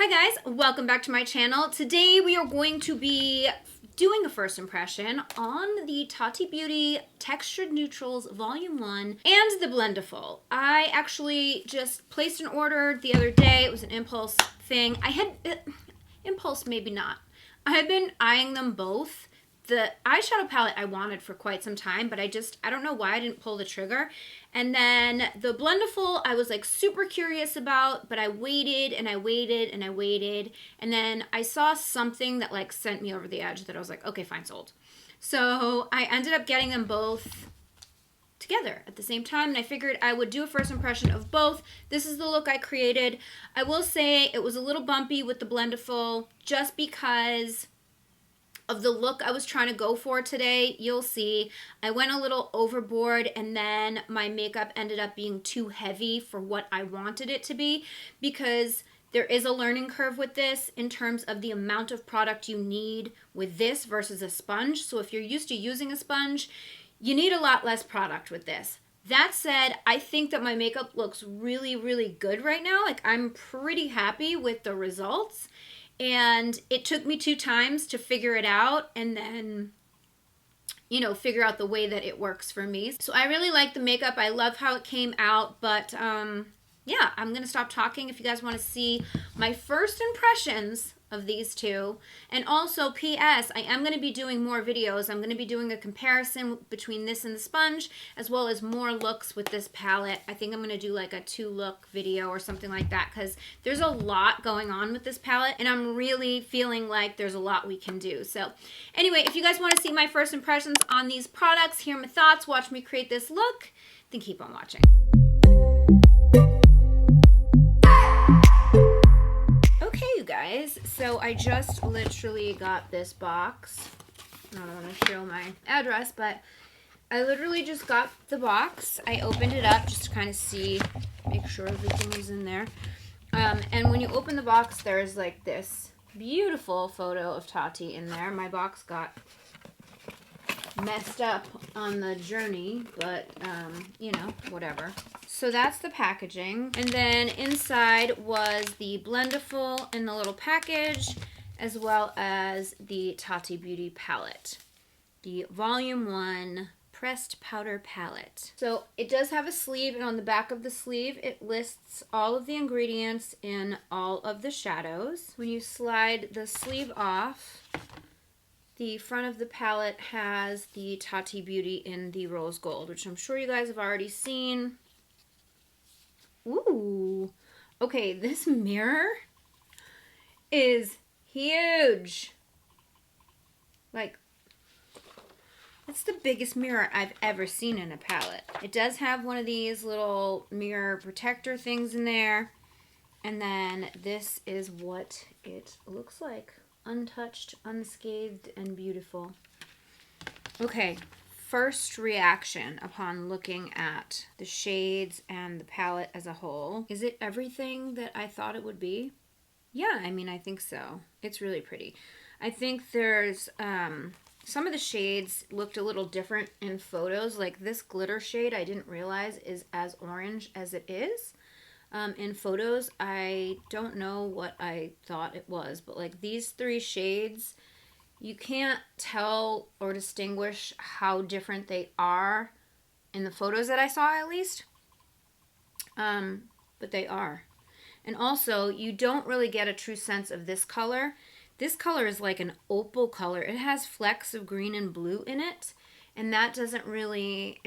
Hi guys, welcome back to my channel. Today we are going to be doing a first impression on the Tati Beauty Textured Neutrals Volume 1 and the Blendiful. I actually just placed an order the other day. It was an impulse thing. Impulse maybe not. I've been eyeing them both. The eyeshadow palette I wanted for quite some time, but I don't know why I didn't pull the trigger. And then the Blendiful I was like super curious about, but I waited and I waited and I waited. And then I saw something that like sent me over the edge that I was like, okay, fine, sold. So I ended up getting them both together at the same time, and I figured I would do a first impression of both. This is the look I created. I will say it was a little bumpy with the Blendiful just because of the look I was trying to go for today. You'll see I went a little overboard, and then my makeup ended up being too heavy for what I wanted it to be, because there is a learning curve with this in terms of the amount of product you need with this versus a sponge. So if you're used to using a sponge, you need a lot less product with this. That said, I think that my makeup looks really, really good right now. Like, I'm pretty happy with the results. And it took me 2 times to figure it out, and then, you know, figure out the way that it works for me. So I really like the makeup. I love how it came out, but yeah, I'm going to stop talking if you guys want to see my first impressions of these two. And also, P.S., I am going to be doing more videos. I'm going to be doing a comparison between this and the sponge, as well as more looks with this palette. I think I'm going to do like a 2-look video or something like that, because there's a lot going on with this palette, and I'm really feeling like there's a lot we can do. So anyway, if you guys want to see my first impressions on these products, hear my thoughts, watch me create this look, then keep on watching. Guys, so I just literally got this box. I don't want to show my address, but I literally just got the box. I opened it up just to kind of see, make sure everything was in there. And when you open the box, there's like this beautiful photo of Tati in there. My box got messed up on the journey, but you know, whatever. So that's the packaging, and then inside was the Blendiful in the little package, as well as the Tati Beauty palette, the Volume 1 Pressed Powder Palette. So it does have a sleeve, and on the back of the sleeve it lists all of the ingredients in all of the shadows. When you slide the sleeve off, the front of the palette has the Tati Beauty in the rose gold, which I'm sure you guys have already seen. Ooh, okay, this mirror is huge. Like, that's the biggest mirror I've ever seen in a palette. It does have one of these little mirror protector things in there. And then this is what it looks like. Untouched, unscathed, and beautiful. Okay, first reaction upon looking at the shades and the palette as a whole. Is it everything that I thought it would be? Yeah, I mean, I think so. It's really pretty. I think there's some of the shades looked a little different in photos. Like this glitter shade, I didn't realize is as orange as it is. In photos, I don't know what I thought it was, but like these 3 shades, you can't tell or distinguish how different they are in the photos that I saw, at least. But they are. And also, you don't really get a true sense of this color. This color is like an opal color. It has flecks of green and blue in it, and that didn't really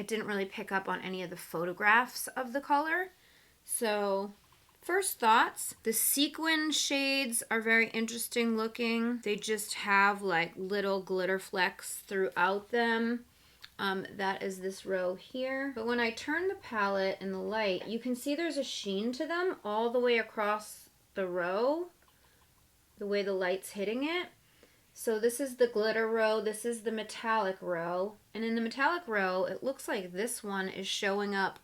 pick up on any of the photographs of the color. So, first thoughts, the sequin shades are very interesting looking. They just have like little glitter flecks throughout them. That is this row here. But when I turn the palette in the light, you can see there's a sheen to them all the way across the row, the way the light's hitting it. So this is the glitter row, this is the metallic row. And in the metallic row, it looks like this one is showing up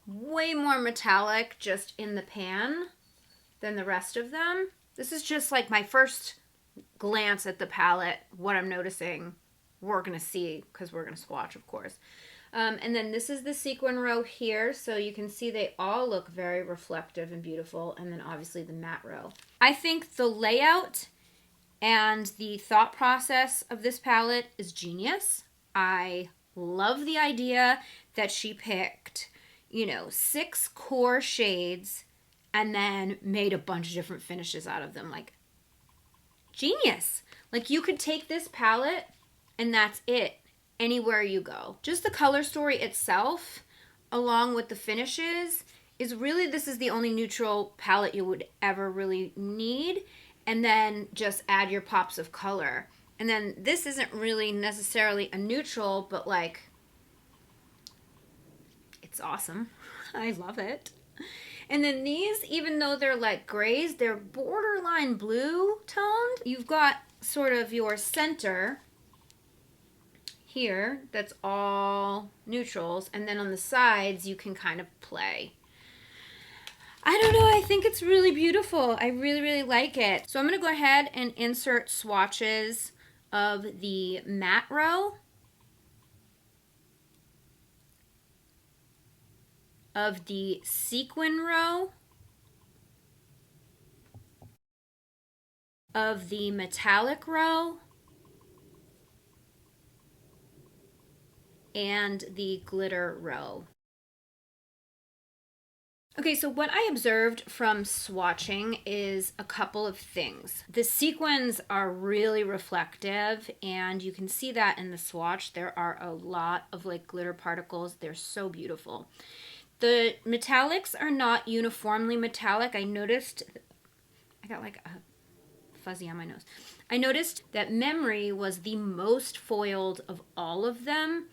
way more metallic just in the pan than the rest of them. This is just like my first glance at the palette, what I'm noticing. We're going to see, because we're going to swatch, of course. And then this is the sequin row here, so you can see they all look very reflective and beautiful, and then obviously the matte row. I think the layout and the thought process of this palette is genius. I love the idea that she picked, you know, 6 core shades and then made a bunch of different finishes out of them. Like, genius. Like, you could take this palette and that's it anywhere you go. Just the color story itself, along with the finishes, is really, this is the only neutral palette you would ever really need. And then just add your pops of color. And then this isn't really necessarily a neutral, but like, it's awesome. I love it. And then these, even though they're like grays, they're borderline blue toned. You've got sort of your center here that's all neutrals, and then on the sides you can kind of play. I don't know, I think it's really beautiful. I really, really like it. So I'm going to go ahead and insert swatches of the matte row, of the sequin row, of the metallic row, and the glitter row. Okay, so what I observed from swatching is a couple of things. The sequins are really reflective, and you can see that in the swatch. There are a lot of like glitter particles. They're so beautiful. The metallics are not uniformly metallic. I noticed, I got like a fuzzy on my nose. I noticed that Memory was the most foiled of all of them.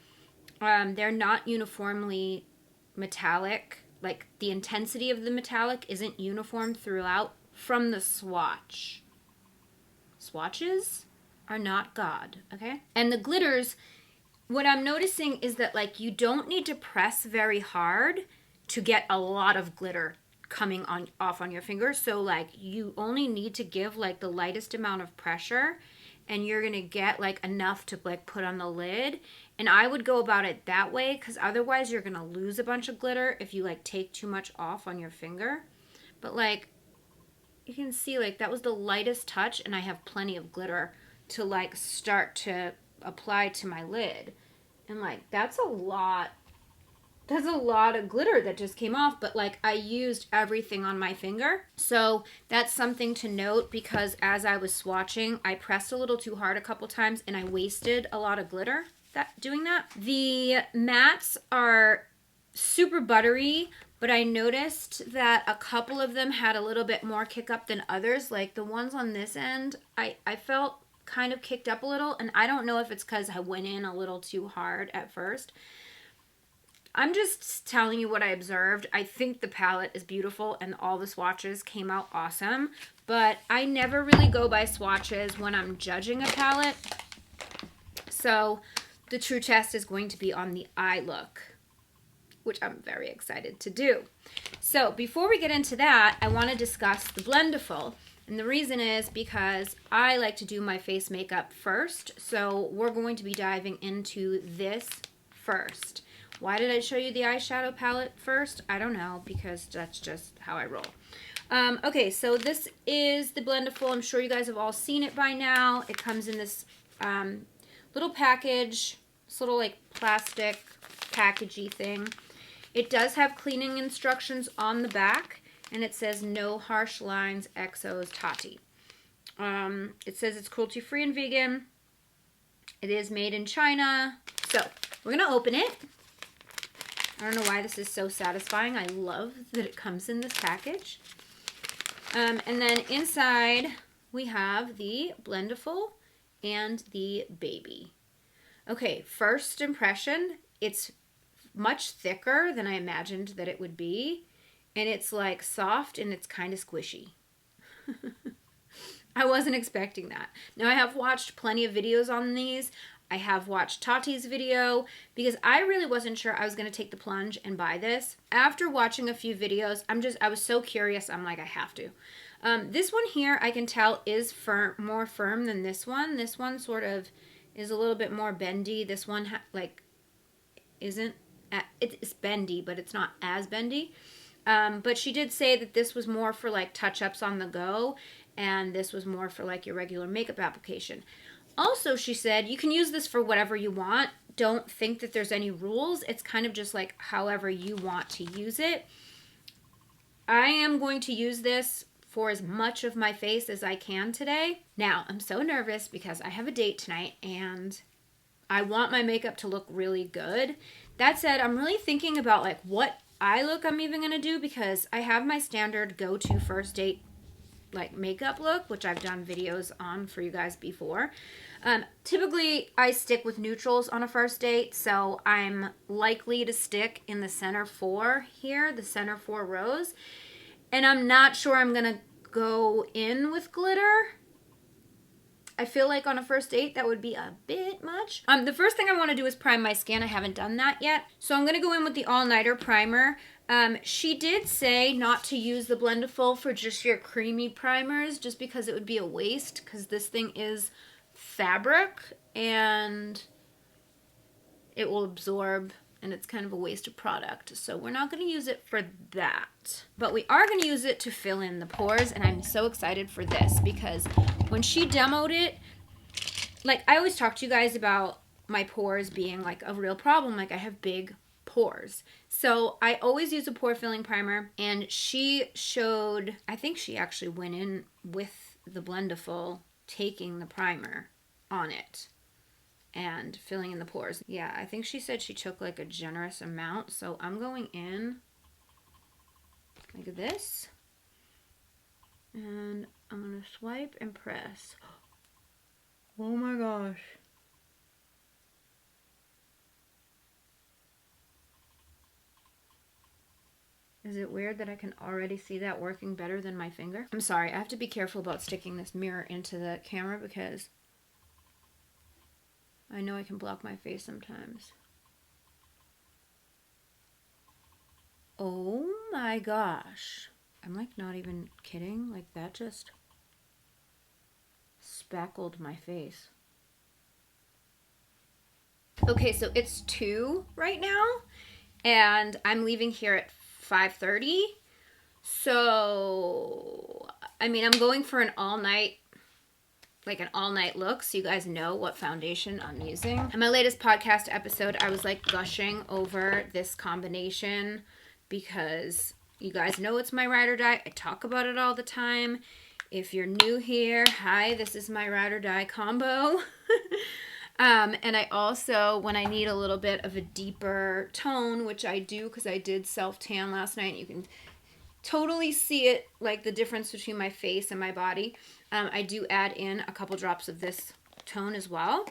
They're not uniformly metallic. Like, the intensity of the metallic isn't uniform throughout from the swatch. Swatches are not God, okay? And the glitters, what I'm noticing is that, like, you don't need to press very hard to get a lot of glitter coming off on your finger. So, like, you only need to give, like, the lightest amount of pressure, and you're gonna get like enough to like put on the lid. And I would go about it that way, because otherwise you're gonna lose a bunch of glitter if you like take too much off on your finger. But like, you can see, like, that was the lightest touch, and I have plenty of glitter to like start to apply to my lid. And like, that's a lot of glitter that just came off, but like, I used everything on my finger. So that's something to note, because as I was swatching, I pressed a little too hard a couple times and I wasted a lot of glitter doing that. The mattes are super buttery, but I noticed that a couple of them had a little bit more kick up than others. Like the ones on this end, I felt kind of kicked up a little, and I don't know if it's because I went in a little too hard at first. I'm just telling you what I observed. I think the palette is beautiful and all the swatches came out awesome, but I never really go by swatches when I'm judging a palette. So the true test is going to be on the eye look, which I'm very excited to do. So before we get into that, I want to discuss the Blendiful. And the reason is because I like to do my face makeup first. So we're going to be diving into this first. Why did I show you the eyeshadow palette first? I don't know, because that's just how I roll. Okay, so this is the Blendiful. I'm sure you guys have all seen it by now. It comes in this little package, this little like plastic packagey thing. It does have cleaning instructions on the back, and it says no harsh lines, XO's Tati. It says it's cruelty-free and vegan. It is made in China. So we're gonna open it. I don't know why this is so satisfying. I love that it comes in this package. And then inside we have the Blendiful and the baby. Okay, first impression, it's much thicker than I imagined that it would be. And it's like soft and it's kind of squishy. I wasn't expecting that. Now I have watched plenty of videos on these. I have watched Tati's video because I really wasn't sure I was going to take the plunge and buy this. After watching a few videos, I was so curious. I'm like, I have to. This one here, I can tell is more firm than this one. This one sort of is a little bit more bendy. This one like isn't. It's bendy, but it's not as bendy. But she did say that this was more for like touch-ups on the go, and this was more for like your regular makeup application. Also, she said you can use this for whatever you want. Don't think that there's any rules. It's kind of just like however you want to use it. I am going to use this for as much of my face as I can today. Now, I'm so nervous because I have a date tonight and I want my makeup to look really good. That said, I'm really thinking about like what eye look I'm even going to do, because I have my standard go-to first date like makeup look, which I've done videos on for you guys before. Typically, I stick with neutrals on a first date, so I'm likely to stick in the center 4 here, the center 4 rows. And I'm not sure I'm going to go in with glitter. I feel like on a first date, that would be a bit much. The first thing I want to do is prime my skin. I haven't done that yet. So I'm going to go in with the All Nighter Primer. She did say not to use the Blendiful for just your creamy primers, just because it would be a waste, because this thing is fabric and it will absorb, and it's kind of a waste of product. So we're not going to use it for that. But we are going to use it to fill in the pores, and I'm so excited for this because when she demoed it, like I always talk to you guys about my pores being like a real problem. Like I have big pores. So I always use a pore filling primer, and she showed, I think she actually went in with the Blendiful taking the primer on it and filling in the pores. Yeah, I think she said she took like a generous amount. So I'm going in like this, and I'm going to swipe and press. Oh my gosh. Is it weird that I can already see that working better than my finger? I'm sorry, I have to be careful about sticking this mirror into the camera because I know I can block my face sometimes. Oh my gosh. I'm like not even kidding. Like that just spackled my face. Okay, so it's 2 right now, and I'm leaving here at 5:30. So, I mean, I'm going for an all-night look, so you guys know what foundation I'm using. In my latest podcast episode, I was like gushing over this combination because you guys know it's my ride or die. I talk about it all the time. If you're new here, hi, this is my ride or die combo. And I also, when I need a little bit of a deeper tone, which I do because I did self-tan last night, you can totally see it, like the difference between my face and my body. I do add in a couple drops of this tone as well.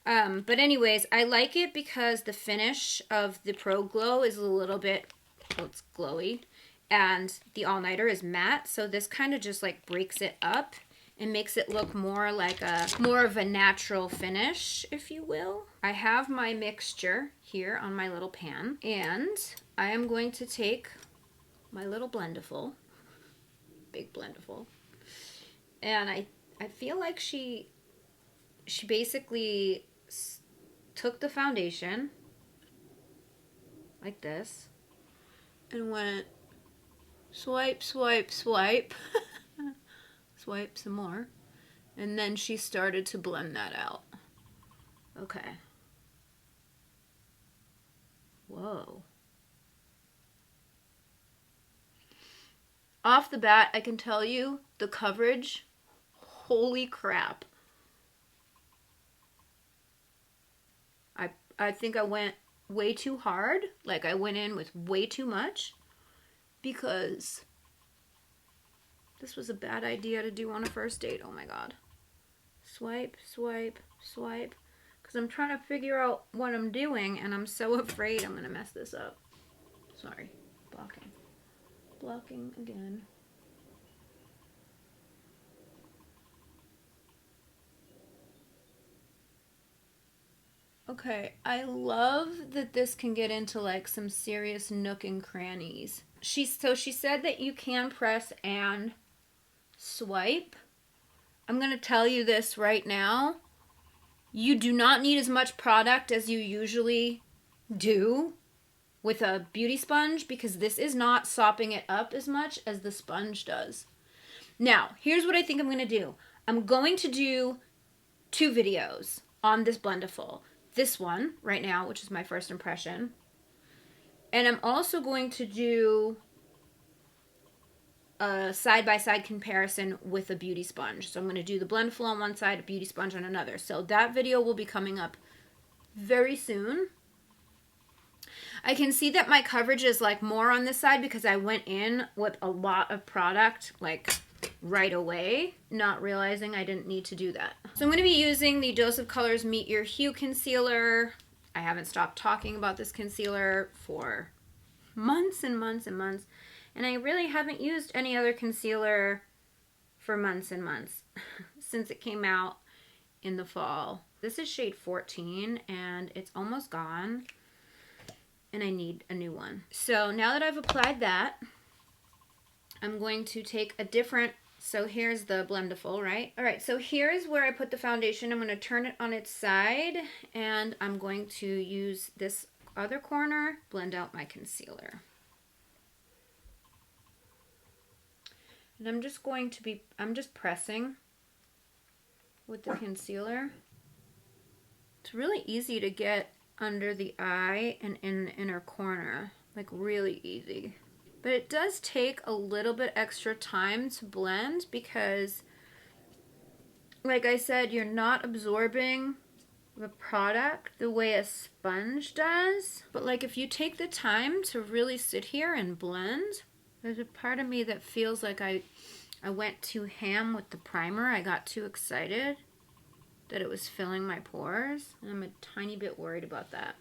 But anyways, I like it because the finish of the Pro Glow is a little bit, well, it's glowy, and the All Nighter is matte, so this kind of just like breaks it up and makes it look more like more of a natural finish, if you will. I have my mixture here on my little pan, and I am going to take my little Blendiful, big Blendiful, and I feel like she basically took the foundation like this and went swipe, swipe, swipe, swipe some more, and then she started to blend that out. Okay. Whoa. Off the bat, I can tell you the coverage, holy crap. I think I went way too hard. Like I went in with way too much because this was a bad idea to do on a first date. Oh my god. Swipe, swipe, swipe. Because I'm trying to figure out what I'm doing and I'm so afraid I'm going to mess this up. Sorry. Blocking. Blocking again. Okay, I love that this can get into like some serious nook and crannies. She said that you can press and swipe. I'm going to tell you this right now. You do not need as much product as you usually do with a beauty sponge because this is not sopping it up as much as the sponge does. Now, here's what I think I'm going to do. I'm going to do 2 videos on this Blendiful. This one right now, which is my first impression. And I'm also going to do a side-by-side comparison with a beauty sponge. So I'm going to do the Blendiful on one side, a beauty sponge on another. So that video will be coming up very soon. I can see that my coverage is like more on this side because I went in with a lot of product like right away, not realizing I didn't need to do that. So I'm going to be using the Dose of Colors Meet Your Hue Concealer. I haven't stopped talking about this concealer for months and months and months. And I really haven't used any other concealer for months and months since it came out in the fall. This is shade 14 and it's almost gone. And I need a new one. So now that I've applied that, I'm going to take a different, so here's the Blendiful, right? All right, so here's where I put the foundation. I'm going to turn it on its side, and I'm going to use this other corner, blend out my concealer. And I'm just pressing with the concealer. It's really easy to get under the eye and in the inner corner, like really easy. But it does take a little bit extra time to blend because, like I said, you're not absorbing the product the way a sponge does. But like if you take the time to really sit here and blend, there's a part of me that feels like I went too ham with the primer. I got too excited that it was filling my pores. And I'm a tiny bit worried about that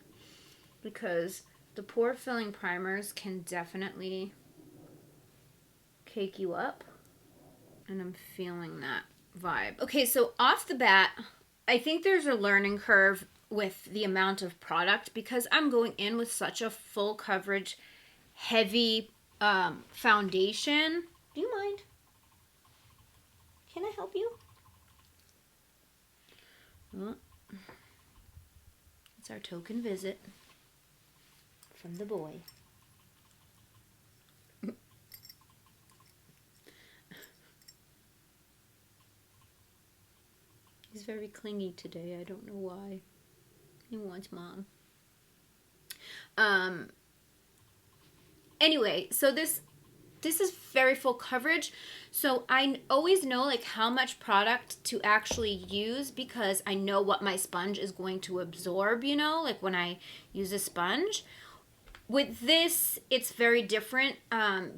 because the pore filling primers can definitely cake you up, and I'm feeling that vibe. Okay, so off the bat, I think there's a learning curve with the amount of product because I'm going in with such a full coverage, heavy foundation. Do you mind? Can I help you? Well, it's our token visit from the boy. He's very clingy today. I don't know why. He wants mom. Anyway, so this is very full coverage. So I always know like how much product to actually use because I know what my sponge is going to absorb, you know, like when I use a sponge. With this, it's very different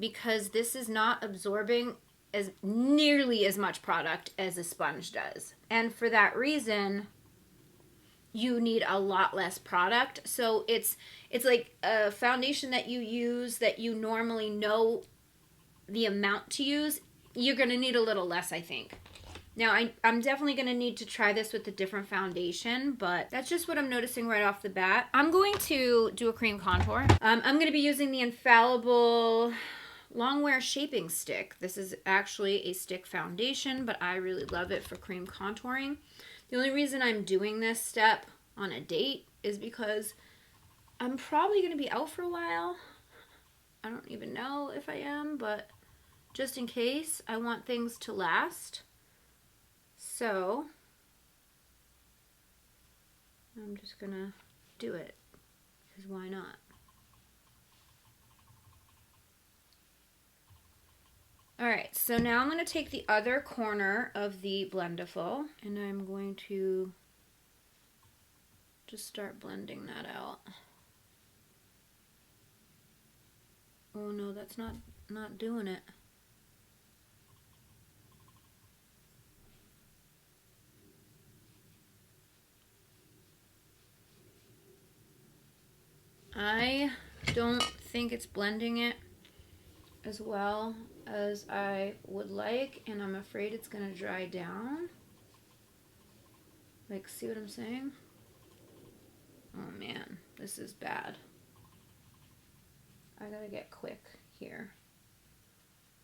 because this is not absorbing as nearly as much product as a sponge does. And for that reason, you need a lot less product. So it's like a foundation that you use that you normally know the amount to use. You're going to need a little less, I think. Now, I'm definitely going to need to try this with a different foundation, but that's just what I'm noticing right off the bat. I'm going to do a cream contour. I'm going to be using the Infallible Longwear Shaping Stick. This is actually a stick foundation, but I really love it for cream contouring. The only reason I'm doing this step on a date is because I'm probably going to be out for a while. I don't even know if I am, but just in case, I want things to last. So I'm just going to do it because why not? Alright, so now I'm going to take the other corner of the Blendiful and I'm going to just start blending that out. Oh no, that's not doing it. I don't think it's blending it as well as I would like, and I'm afraid it's gonna dry down. Like, see what I'm saying? Oh man, this is bad. I gotta get quick here.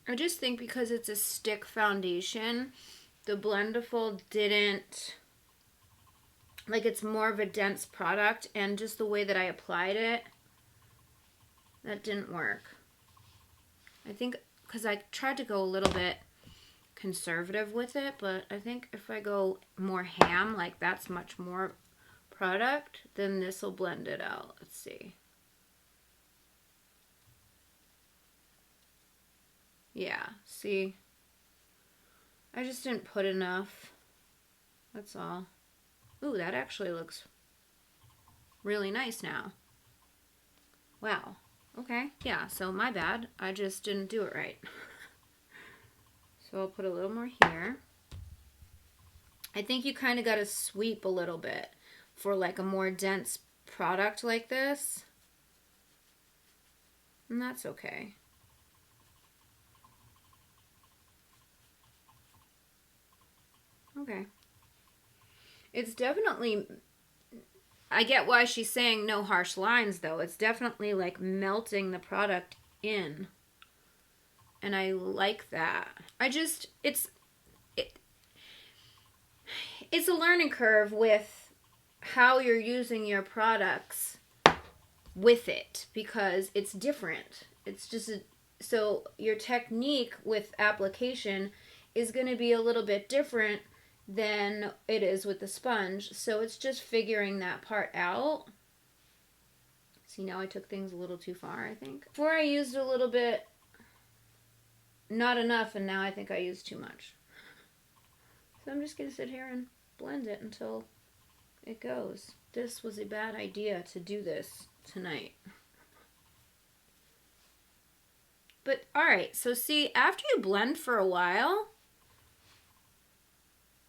I just think because it's a stick foundation, the Blendiful didn't, like, it's more of a dense product, and just the way that I applied it, that didn't work. I think because I tried to go a little bit conservative with it, but I think if I go more ham, like that's much more product, then this will blend it out. Let's see. Yeah, see? I just didn't put enough. That's all. Ooh, that actually looks really nice now. Wow. Okay. Yeah, so my bad. I just didn't do it right. So I'll put a little more here. I think you kind of got to sweep a little bit for like a more dense product like this. And that's okay. Okay. It's definitely, I get why she's saying no harsh lines though. It's definitely like melting the product in. And I like that. It's a learning curve with how you're using your products with it, because it's different. It's just so your technique with application is going to be a little bit different than it is with the sponge. So it's just figuring that part out. See, now I took things a little too far, I think. Before I used a little bit, not enough, and now I think I used too much. So I'm just going to sit here and blend it until it goes. This was a bad idea to do this tonight. But alright, so see, after you blend for a while,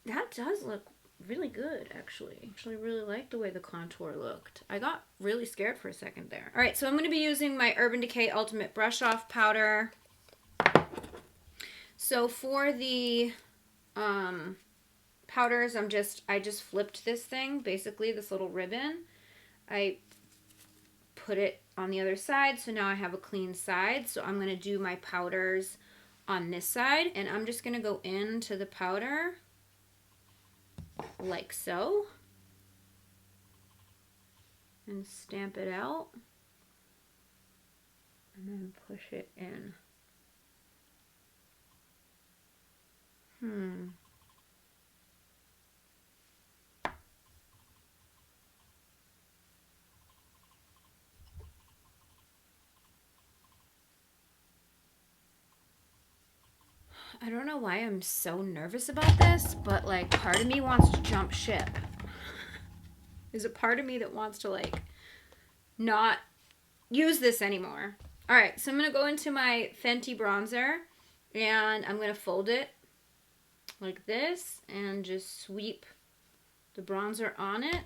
that does look really good, actually. Actually really like the way the contour looked. I got really scared for a second there. Alright, so I'm going to be using my Urban Decay Ultimate Brush Off Powder. So for the powders, I just flipped this thing, basically this little ribbon. I put it on the other side, so now I have a clean side. So I'm going to do my powders on this side, and I'm just going to go into the powder like so and stamp it out and then push it in. I don't know why I'm so nervous about this, but like part of me wants to jump ship. There's a part of me that wants to like not use this anymore. All right, so I'm going to go into my Fenty bronzer and I'm going to fold it like this and just sweep the bronzer on it.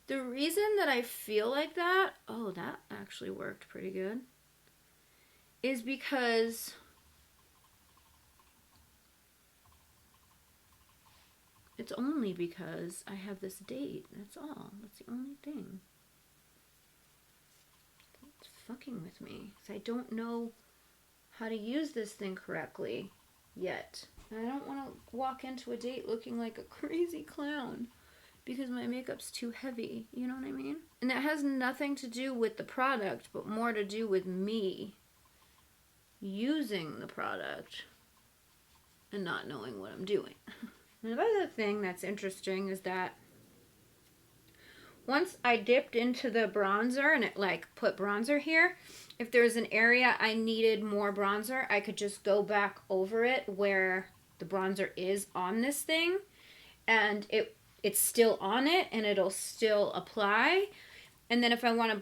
The reason that I feel like that, oh, that actually worked pretty good, is because it's only because I have this date. That's all. That's the only thing. It's fucking with me. I don't know how to use this thing correctly yet. And I don't want to walk into a date looking like a crazy clown because my makeup's too heavy. You know what I mean? And that has nothing to do with the product, but more to do with me using the product and not knowing what I'm doing. And the other thing that's interesting is that once I dipped into the bronzer and it like put bronzer here, if there's an area I needed more bronzer, I could just go back over it where the bronzer is on this thing, and it's still on it and it'll still apply. And then if I want to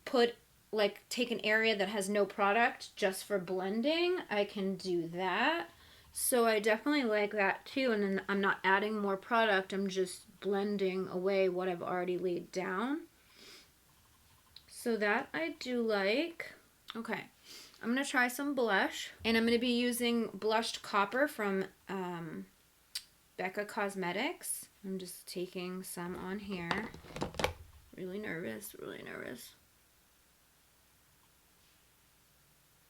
put like take an area that has no product just for blending, I can do that. So I definitely like that too, and then I'm not adding more product, I'm just blending away what I've already laid down. So that I do like. Okay, I'm going to try some blush, and I'm going to be using Blushed Copper from Becca Cosmetics. I'm just taking some on here. Really nervous, really nervous.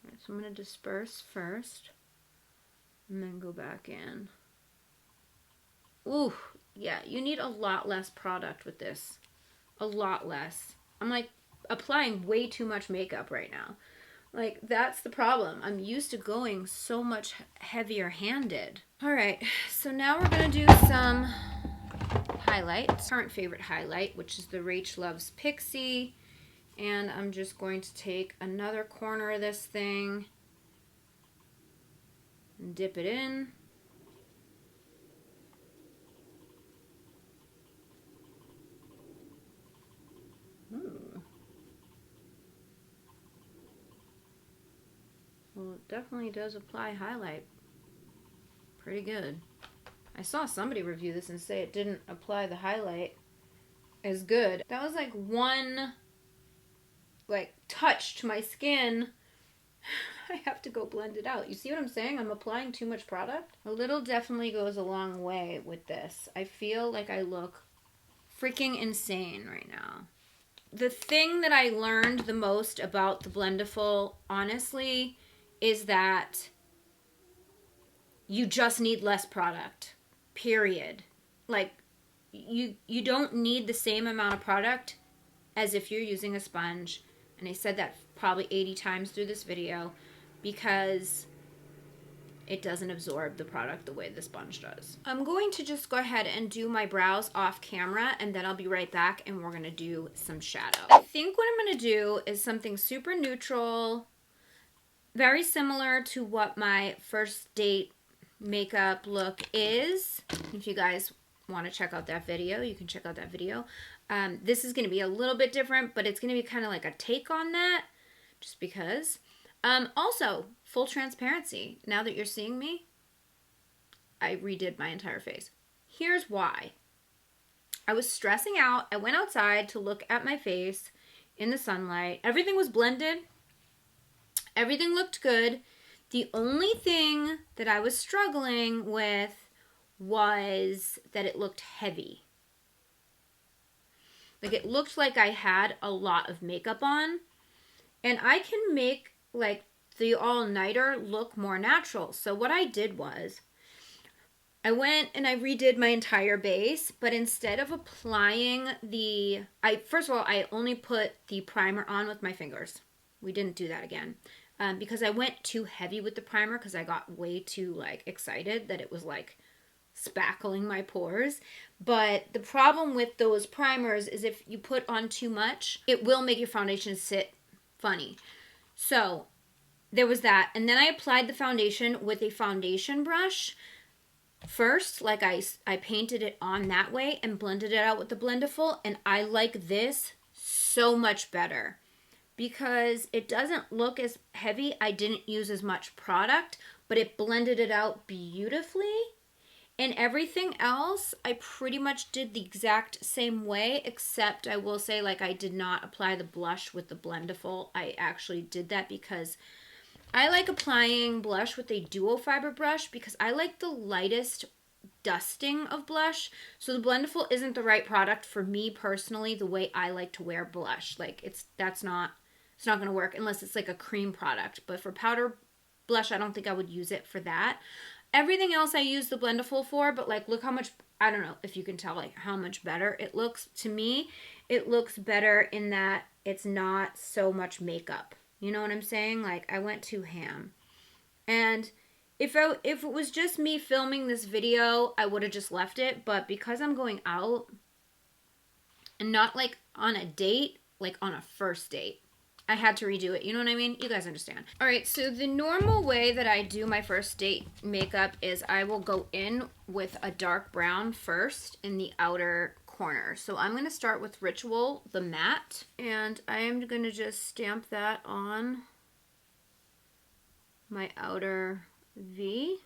All right, so I'm going to disperse first and then go back in. Ooh, yeah, you need a lot less product with this. A lot less. I'm like applying way too much makeup right now. Like, that's the problem. I'm used to going so much heavier handed. All right, so now we're gonna do some highlight. Current favorite highlight, which is the Rach Loves Pixie. And I'm just going to take another corner of this thing and dip it in. Ooh. Well, it definitely does apply highlight pretty good. I saw somebody review this and say it didn't apply the highlight as good. That was like one touch to my skin. I have to go blend it out. You see what I'm saying? I'm applying too much product. A little definitely goes a long way with this. I feel like I look freaking insane right now. The thing that I learned the most about the Blendiful, honestly, is that you just need less product, period. Like, you don't need the same amount of product as if you're using a sponge. And I said that probably 80 times through this video because it doesn't absorb the product the way the sponge does. I'm going to just go ahead and do my brows off camera, and then I'll be right back and we're gonna do some shadow. I think what I'm gonna do is something super neutral, very similar to what my first date makeup look is. If you guys want to check out that video, you can check out that video. This is going to be a little bit different, but it's going to be kind of like a take on that, just because. Also, full transparency. Now that you're seeing me, I redid my entire face. Here's why. I was stressing out. I went outside to look at my face in the sunlight. Everything was blended. Everything looked good. The only thing that I was struggling with was that it looked heavy. Like, it looked like I had a lot of makeup on. And I can make, like, the all-nighter look more natural. So what I did was, I went and I redid my entire base, but instead of applying first of all, I only put the primer on with my fingers. We didn't do that again. Because I went too heavy with the primer because I got way too, like, excited that it was, like, spackling my pores. But the problem with those primers is if you put on too much, it will make your foundation sit funny. So there was that. And then I applied the foundation with a foundation brush first. Like, I painted it on that way and blended it out with the Blendiful. And I like this so much better because it doesn't look as heavy. I didn't use as much product, but it blended it out beautifully. And everything else, I pretty much did the exact same way, except I will say, like, I did not apply the blush with the Blendiful. I actually did that because I like applying blush with a duo fiber brush because I like the lightest dusting of blush. So the Blendiful isn't the right product for me personally, the way I like to wear blush. Like, it's not going to work unless it's like a cream product. But for powder blush, I don't think I would use it for that. Everything else I use the Blendiful for, but, like, look how much, I don't know if you can tell, like, how much better it looks. To me, it looks better in that it's not so much makeup. You know what I'm saying? Like, I went too ham. And if it was just me filming this video, I would have just left it. But because I'm going out and not, like, on a date, like on a first date, I had to redo it. You know what I mean? You guys understand. All right, so the normal way that I do my first date makeup is I will go in with a dark brown first in the outer corner. So I'm going to start with Ritual, the matte, and I am going to just stamp that on my outer V.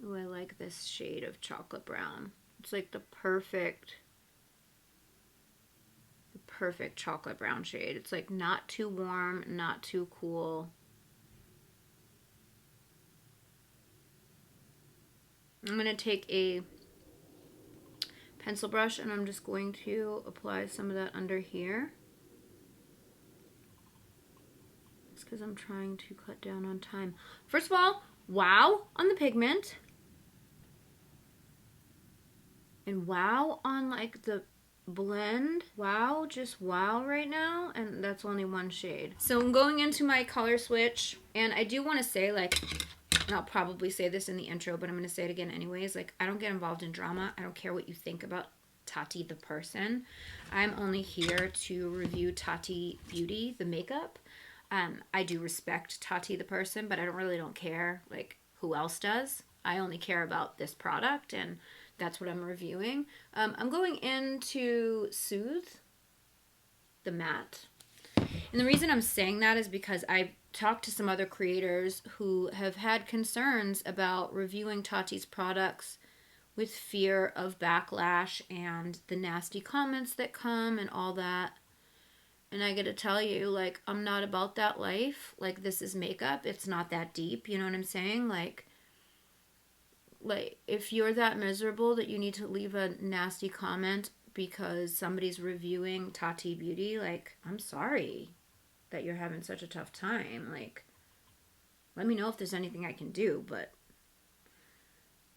Oh, I like this shade of chocolate brown. It's like the perfect chocolate brown shade. It's like not too warm, not too cool. I'm going to take a pencil brush and I'm just going to apply some of that under here. It's because I'm trying to cut down on time. First of all, wow on the pigment. And wow on like the blend. Wow, just wow right now. And that's only one shade. So I'm going into my color switch. And I do want to say, like, and I'll probably say this in the intro, but I'm going to say it again anyways. Like, I don't get involved in drama. I don't care what you think about Tati the person. I'm only here to review Tati Beauty, the makeup. I do respect Tati the person, but I don't care like who else does. I only care about this product, and that's what I'm reviewing. I'm going into Soothe, the matte. And the reason I'm saying that is because I've talked to some other creators who have had concerns about reviewing Tati's products with fear of backlash and the nasty comments that come and all that. And I gotta tell you, like, I'm not about that life. Like, this is makeup. It's not that deep. You know what I'm saying? Like, if you're that miserable that you need to leave a nasty comment because somebody's reviewing Tati Beauty, like, I'm sorry that you're having such a tough time. Like, let me know if there's anything I can do, but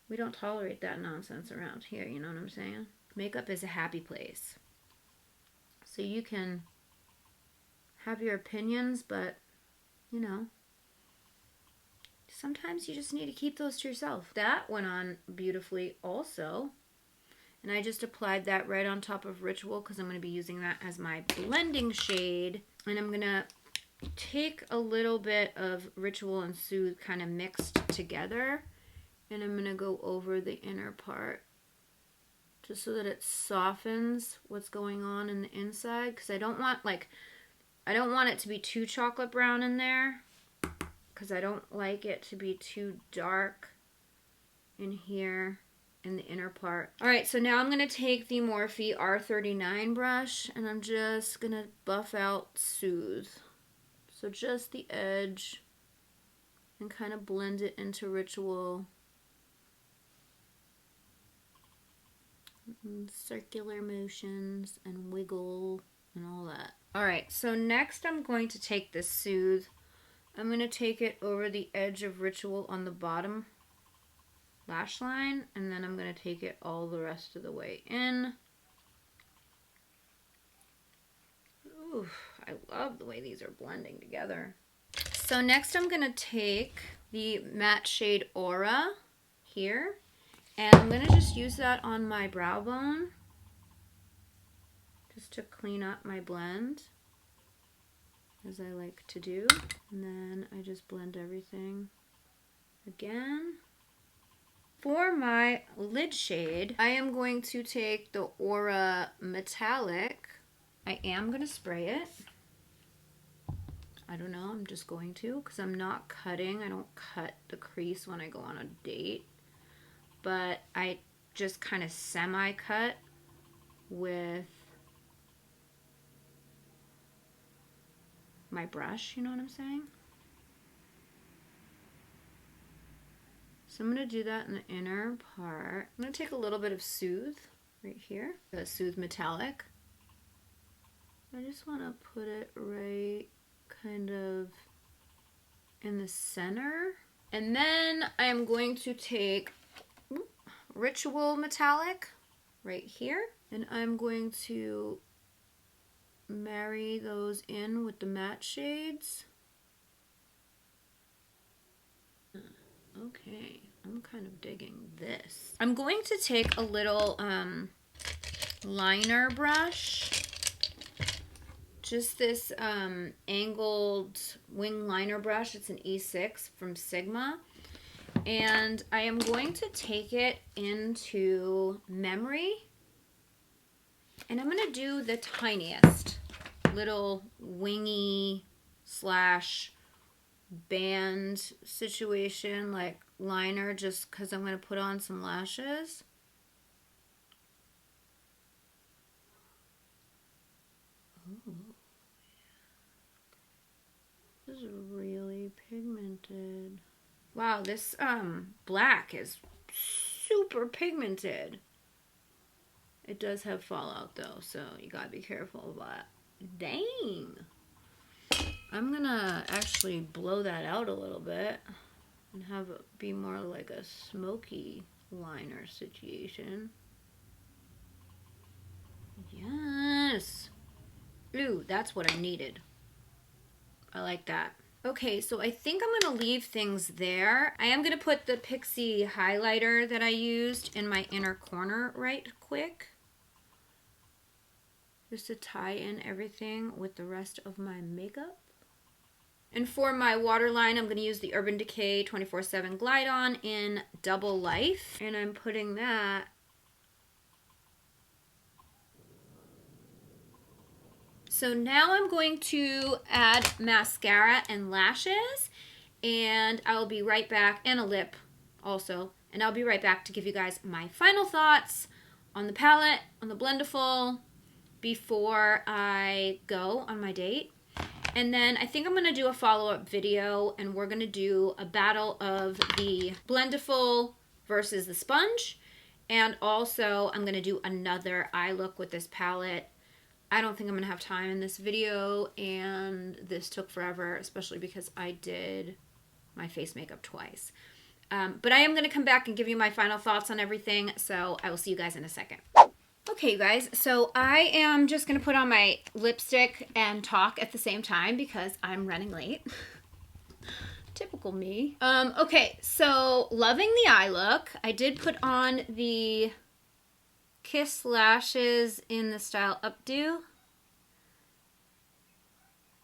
we don't tolerate that nonsense around here, you know what I'm saying? Makeup is a happy place. So you can have your opinions, but, you know, sometimes you just need to keep those to yourself. That went on beautifully also. And I just applied that right on top of Ritual because I'm going to be using that as my blending shade. And I'm going to take a little bit of Ritual and Soothe kind of mixed together. And I'm going to go over the inner part just so that it softens what's going on in the inside. Because I don't want it to be too chocolate brown in there. Because I don't like it to be too dark in here in the inner part. Alright, so now I'm going to take the Morphe R39 brush and I'm just going to buff out Soothe. So just the edge and kind of blend it into Ritual. And circular motions and wiggle and all that. Alright, so next I'm going to take this Soothe. I'm going to take it over the edge of Ritual on the bottom lash line, and then I'm going to take it all the rest of the way in. Ooh, I love the way these are blending together. So next I'm going to take the matte shade Aura here, and I'm going to just use that on my brow bone just to clean up my blend, as I like to do. And then I just blend everything again. For my lid shade, I am going to take the Aura Metallic. I am going to spray it. I don't know, I'm just going to because I'm not cutting. I don't cut the crease when I go on a date. But I just kind of semi-cut with my brush, you know what I'm saying? So I'm going to do that in the inner part. I'm going to take a little bit of Soothe right here, the Soothe Metallic. I just want to put it right kind of in the center. And then I am going to take Ritual Metallic right here. And I'm going to marry those in with the matte shades. Okay, I'm kind of digging this. I'm going to take a little liner brush. Just this angled wing liner brush. It's an E6 from Sigma. And I am going to take it into Memory. And I'm going to do the tiniest little wingy slash band situation, like liner, just because I'm going to put on some lashes. Ooh. This is really pigmented. Wow, this black is super pigmented. It does have fallout though, so you gotta be careful of that. Dang! I'm gonna actually blow that out a little bit and have it be more like a smoky liner situation. Yes. Ooh, that's what I needed. I like that. Okay, so I think I'm going to leave things there. I am going to put the Pixie highlighter that I used in my inner corner right quick. Just to tie in everything with the rest of my makeup. And for my waterline, I'm going to use the Urban Decay 24/7 Glide On in Double Life. And I'm putting that so now I'm going to add mascara and lashes, and I'll be right back, and a lip also, and I'll be right back to give you guys my final thoughts on the palette, on the Blendiful, before I go on my date. And then I think I'm going to do a follow-up video, and we're going to do a battle of the Blendiful versus the sponge, and also I'm going to do another eye look with this palette. I don't think I'm going to have time in this video, and this took forever, especially because I did my face makeup twice. But I am going to come back and give you my final thoughts on everything, so I will see you guys in a second. Okay, you guys, so I am just going to put on my lipstick and talk at the same time because I'm running late. Typical me. Okay, so loving the eye look. I did put on the Kiss lashes in the style Updo.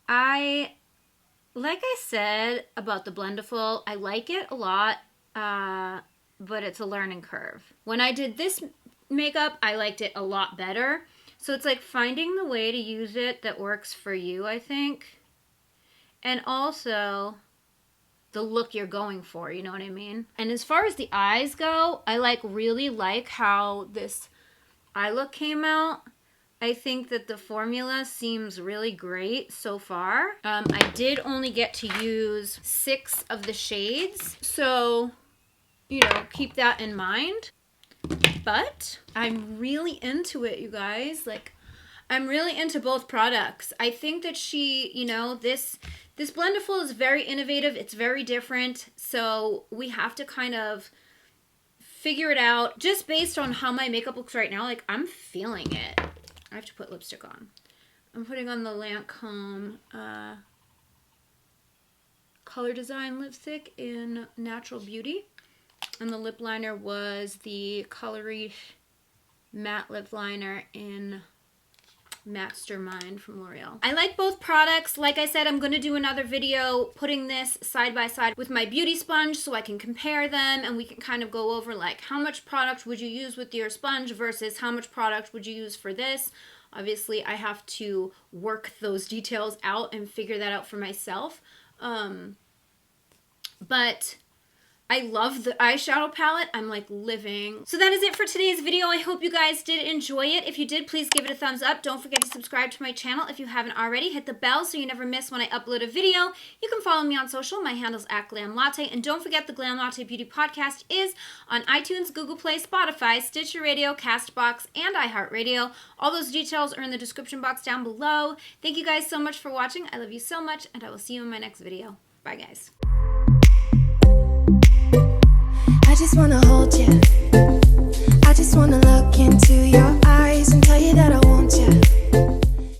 Like I said about the Blendiful, I like it a lot, but it's a learning curve. When I did this makeup, I liked it a lot better. So it's like finding the way to use it that works for you, I think. And also the look you're going for, you know what I mean? And as far as the eyes go, I really like how this eye look came out. I think that the formula seems really great so far. I did only get to use 6 of the shades, so, you know, keep that in mind. But I'm really into it, you guys. Like, I'm really into both products. I think that she, you know, this Blendiful is very innovative. It's very different, so we have to kind of figure it out just based on how my makeup looks right now. Like, I'm feeling it. I have to put lipstick on. I'm putting on the Lancome Color Design lipstick in Natural Beauty. And the lip liner was the Coloris matte lip liner in Mastermind from L'Oreal. I like both products. Like I said, I'm going to do another video putting this side by side with my beauty sponge so I can compare them, and we can kind of go over like how much product would you use with your sponge versus how much product would you use for this. Obviously, I have to work those details out and figure that out for myself. But I love the eyeshadow palette. I'm like living. So that is it for today's video. I hope you guys did enjoy it. If you did, please give it a thumbs up. Don't forget to subscribe to my channel if you haven't already. Hit the bell so you never miss when I upload a video. You can follow me on social. My handle's @GlamLatte. And don't forget the Glam Latte Beauty Podcast is on iTunes, Google Play, Spotify, Stitcher Radio, CastBox, and iHeartRadio. All those details are in the description box down below. Thank you guys so much for watching. I love you so much, and I will see you in my next video. Bye, guys. I just wanna hold you. I just wanna look into your